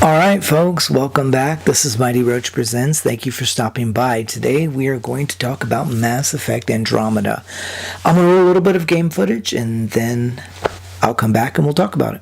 All right, folks, welcome back. This is Mighty Roach Presents. Thank you for stopping by. Today, we are going to talk about Mass Effect Andromeda. I'm going to roll a little bit of game footage, and then I'll come back and we'll talk about it.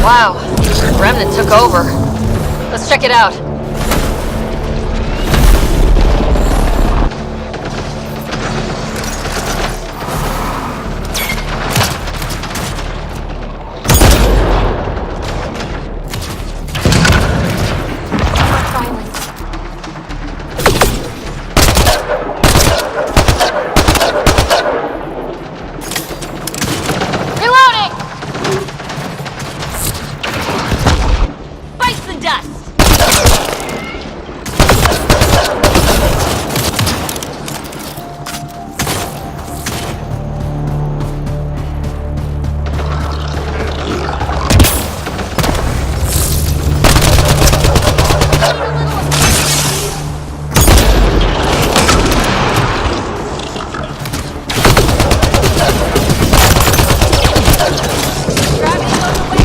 Wow, Remnant took over. Let's check it out.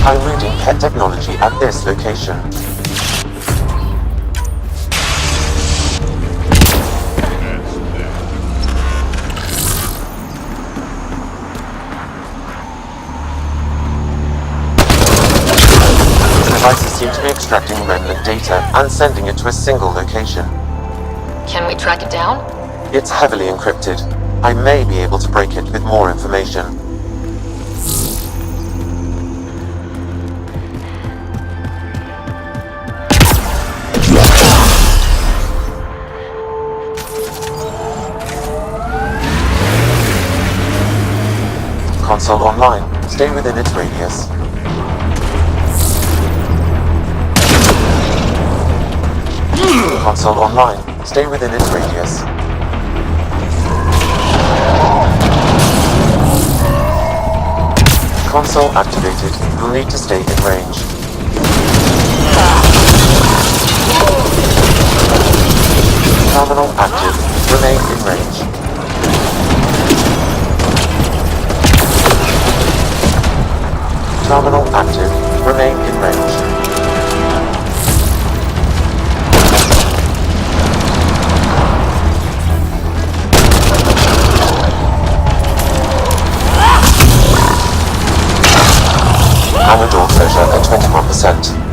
I'm reading pet technology at this location. The devices seem to be extracting remnant data and sending it to a single location. Can we track it down? It's heavily encrypted. I may be able to break it with more information. Console online. Stay within its radius. Console online. Stay within its radius. Console activated. You'll need to stay in range. Terminal active. Remain in range. Terminal active. Remain in range. Hammer door closure at 21%.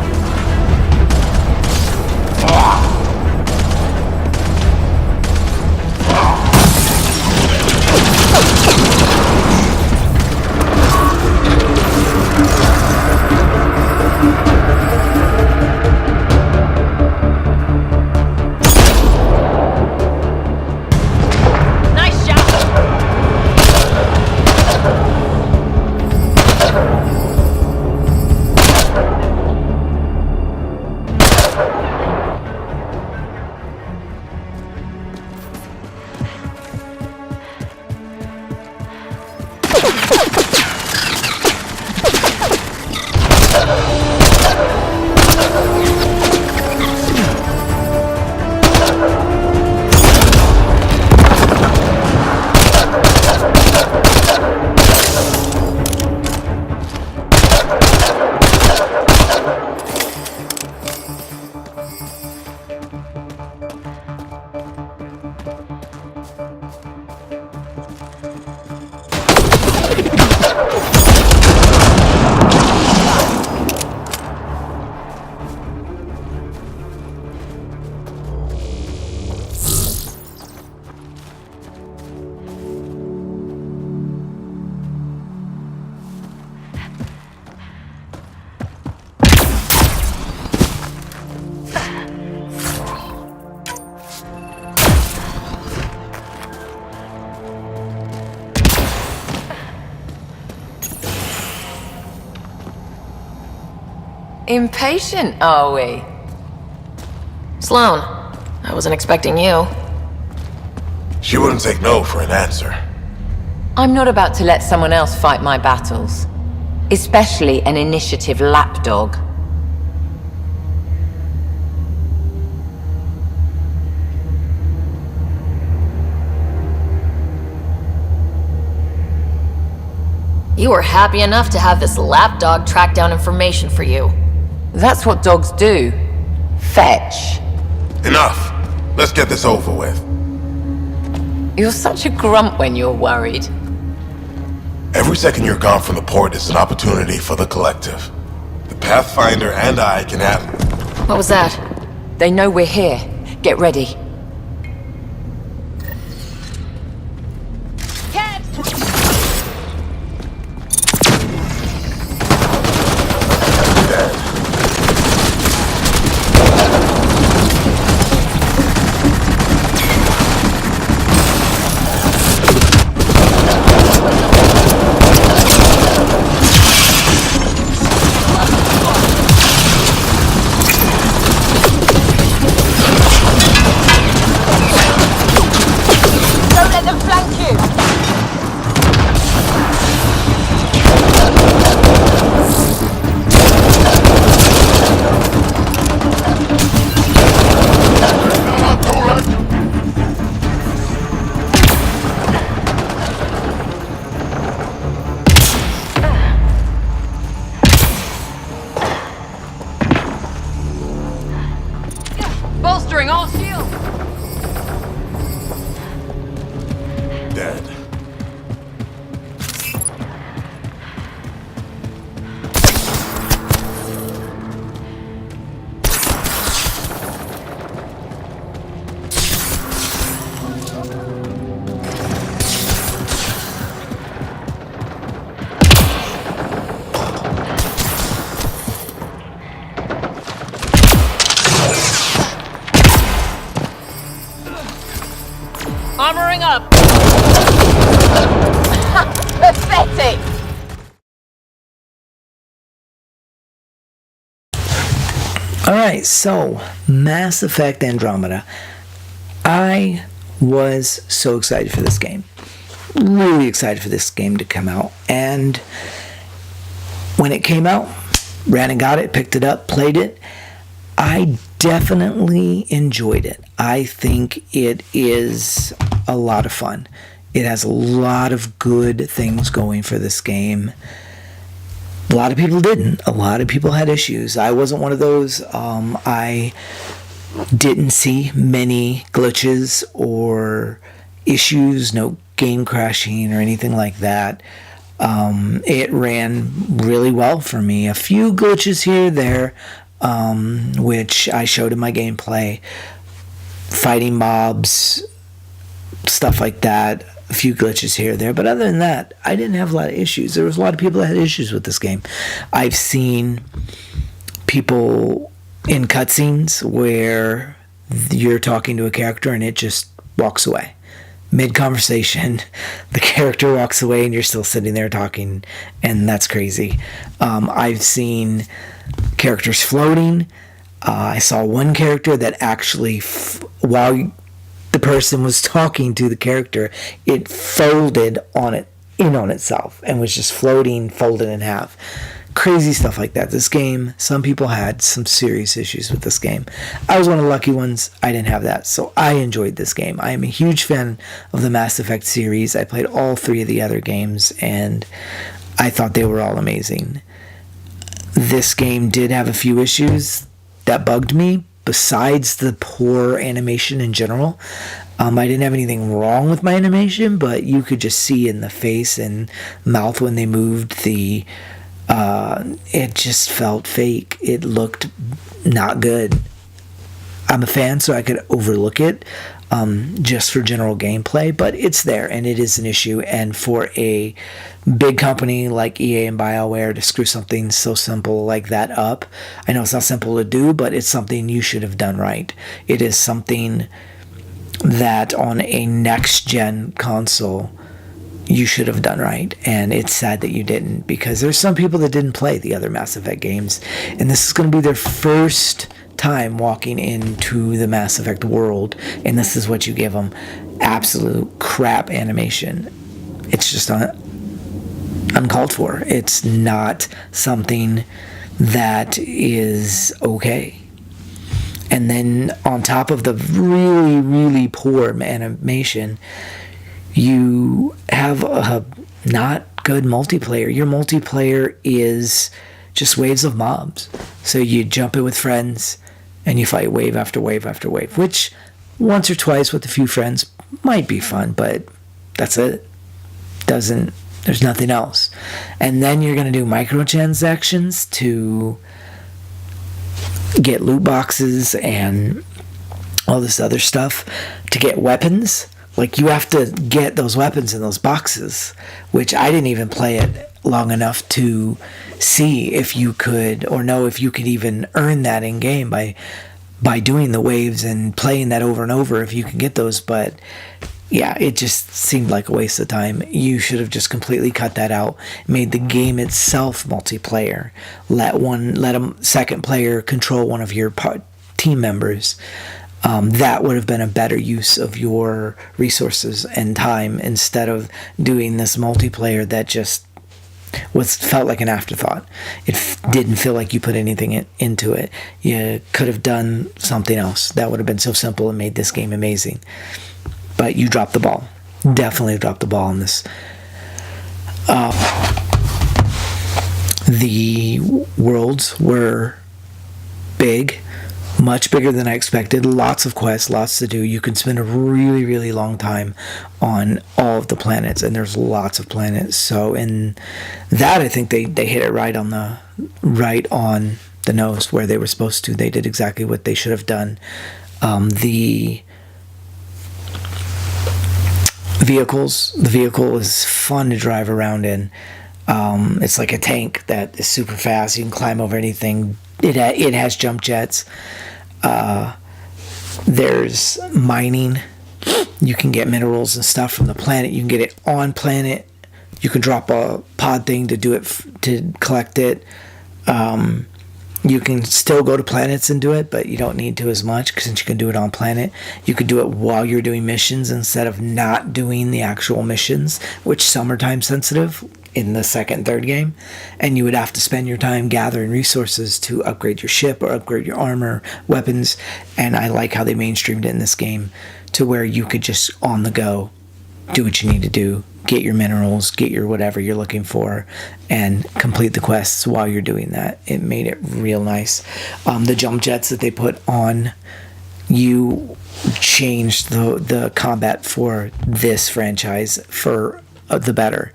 Impatient, are we? Sloane, I wasn't expecting you. She wouldn't take no for an answer. I'm not about to let someone else fight my battles. Especially an initiative lapdog. You were happy enough to have this lapdog track down information for you. That's what dogs do. Fetch. Enough. Let's get this over with. You're such a grump when you're worried. Every second you're gone from the port is an opportunity for the collective. The Pathfinder and I can have... What was that? They know we're here. Get ready. Bolstering all shields! Dead. Armoring up! Pathetic! Alright, so Mass Effect Andromeda. I was so excited for this game. Really excited for this game to come out. And when it came out, ran and got it, picked it up, played it. I definitely enjoyed it. I think it is a lot of fun. It has a lot of good things going for this game. A lot of people didn't. A lot of people had issues. I wasn't one of those. I didn't see many glitches or issues, no game crashing or anything like that. It ran really well for me. A few glitches here or there, which I showed in my gameplay. Fighting mobs, stuff like that. A few glitches here or there. But other than that, I didn't have a lot of issues. There was a lot of people that had issues with this game. I've seen people in cutscenes where you're talking to a character and it just walks away. Mid-conversation, the character walks away and you're still sitting there talking, and that's crazy. I've seen characters floating. I saw one character that actually, while the person was talking to the character, it folded in on itself and was just floating, folded in half. Crazy stuff like that. This game, some people had some serious issues with this game. I was one of the lucky ones. I didn't have that, so I enjoyed this game. I am a huge fan of the Mass Effect series. I played all 3 of the other games, and I thought they were all amazing. This game did have a few issues that bugged me, besides the poor animation in general. I didn't have anything wrong with my animation, but you could just see in the face and mouth when they moved it just felt fake. It looked not good. I'm a fan, so I could overlook it just for general gameplay, but it's there, and it is an issue. And for a big company like EA and BioWare to screw something so simple like that up, I know it's not simple to do, but it's something you should have done right. It is something that on a next-gen console you should have done right, and it's sad that you didn't, because there's some people that didn't play the other Mass Effect games, and this is going to be their first time walking into the Mass Effect world, and this is what you give them. Absolute crap animation. It's just uncalled for. It's not something that is okay. And then on top of the really, really poor animation, you have a not good multiplayer. Your multiplayer is just waves of mobs. So you jump in with friends and you fight wave after wave after wave, which once or twice with a few friends might be fun, but that's it. There's nothing else. And then you're going to do microtransactions to get loot boxes and all this other stuff to get weapons. Like, you have to get those weapons in those boxes, which I didn't even play it long enough to see if you could, or know if you could even earn that in game by doing the waves and playing that over and over, if you can get those. But yeah, it just seemed like a waste of time. You should have just completely cut that out, made the game itself multiplayer, let a second player control one of your team members. That would have been a better use of your resources and time, instead of doing this multiplayer that just felt like an afterthought. It didn't feel like you put anything into it. You could have done something else that would have been so simple and made this game amazing. But you dropped the ball. Definitely dropped the ball on this. The worlds were big. Much bigger than I expected. Lots of quests, lots to do. You can spend a really, really long time on all of the planets, and there's lots of planets. So in that, I think they hit it right on the nose where they were supposed to. They did exactly what they should have done. The vehicle is fun to drive around in. It's like a tank that is super fast. You can climb over anything. It has jump jets. There's mining. You can get minerals and stuff from the planet. You can get it on planet. You can drop a pod thing to do it, to collect it. You can still go to planets and do it, but you don't need to as much, since you can do it on planet. You could do it while you're doing missions instead of not doing the actual missions, which some are time sensitive in the second and third game, and you would have to spend your time gathering resources to upgrade your ship or upgrade your armor, weapons. And I like how they mainstreamed it in this game to where you could just on the go do what you need to do, get your minerals, get your whatever you're looking for, and complete the quests while you're doing that. It made it real nice. The jump jets that they put on you changed the combat for this franchise for the better.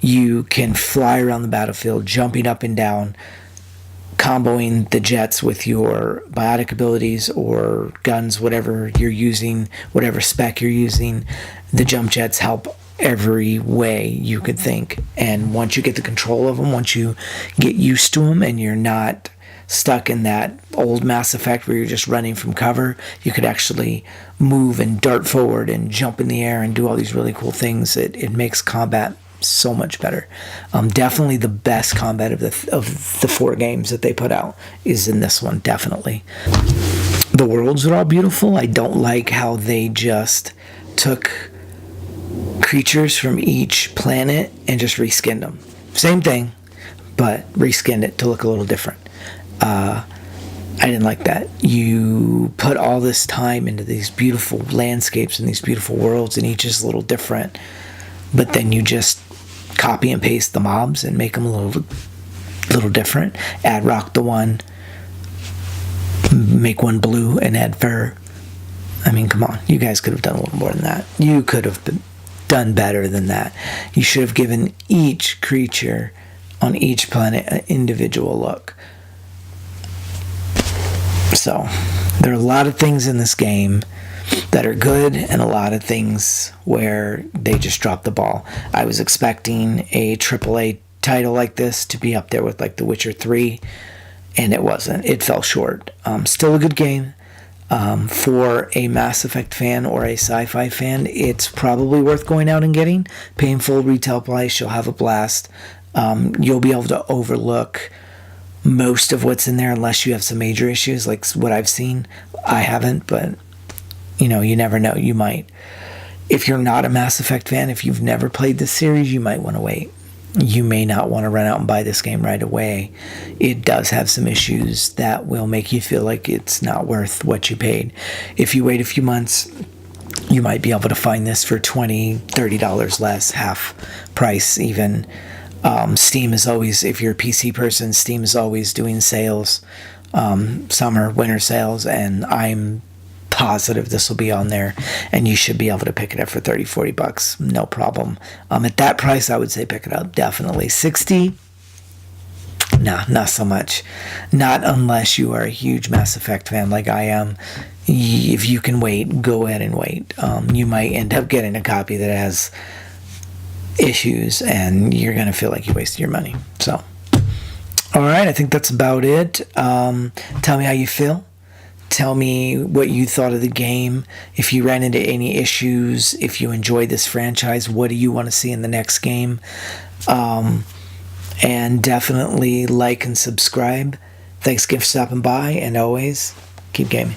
You can fly around the battlefield, jumping up and down, comboing the jets with your biotic abilities or guns, whatever you're using, whatever spec you're using. The jump jets help every way you could think. And once you get the control of them, once you get used to them and you're not stuck in that old Mass Effect where you're just running from cover, you could actually move and dart forward and jump in the air and do all these really cool things. It makes combat so much better. Definitely the best combat of the 4 games that they put out is in this one, definitely. The worlds are all beautiful. I don't like how they just took creatures from each planet and just reskinned them. Same thing, but reskinned it to look a little different. I didn't like that. You put all this time into these beautiful landscapes and these beautiful worlds, and each is a little different, but then you just copy and paste the mobs and make them a little different. Add rock to one, make one blue, and add fur. I mean, come on. You guys could have done a little more than that. You could have done better than that. You should have given each creature on each planet an individual look. So, there are a lot of things in this game that are good and a lot of things where they just dropped the ball. I was expecting a AAA title like this to be up there with like The Witcher 3, and it wasn't. It fell short. Still a good game. For a Mass Effect fan or a sci-fi fan, it's probably worth going out and getting. Paying full retail price, you'll have a blast. You'll be able to overlook most of what's in there unless you have some major issues like what I've seen. I haven't, but you never know. You might. If you're not a Mass Effect fan, if you've never played this series, you might want to wait. You may not want to run out and buy this game right away. It does have some issues that will make you feel like it's not worth what you paid. If you wait a few months, you might be able to find this for $20, $30 less, half price even. Steam is always, if you're a PC person, Steam is always doing sales, summer, winter sales, and I'm positive this will be on there, and you should be able to pick it up for $30-$40, no problem. At that price, I would say pick it up, definitely. $60, nah, not so much. Not unless you are a huge Mass Effect fan like I am. If you can wait, go ahead and wait. You might end up getting a copy that has issues, and you're going to feel like you wasted your money. So, all right, I think that's about it. Tell me how you feel. Tell me what you thought of the game. If you ran into any issues, if you enjoyed this franchise, what do you want to see in the next game? And definitely like and subscribe. Thanks again for stopping by, and always keep gaming.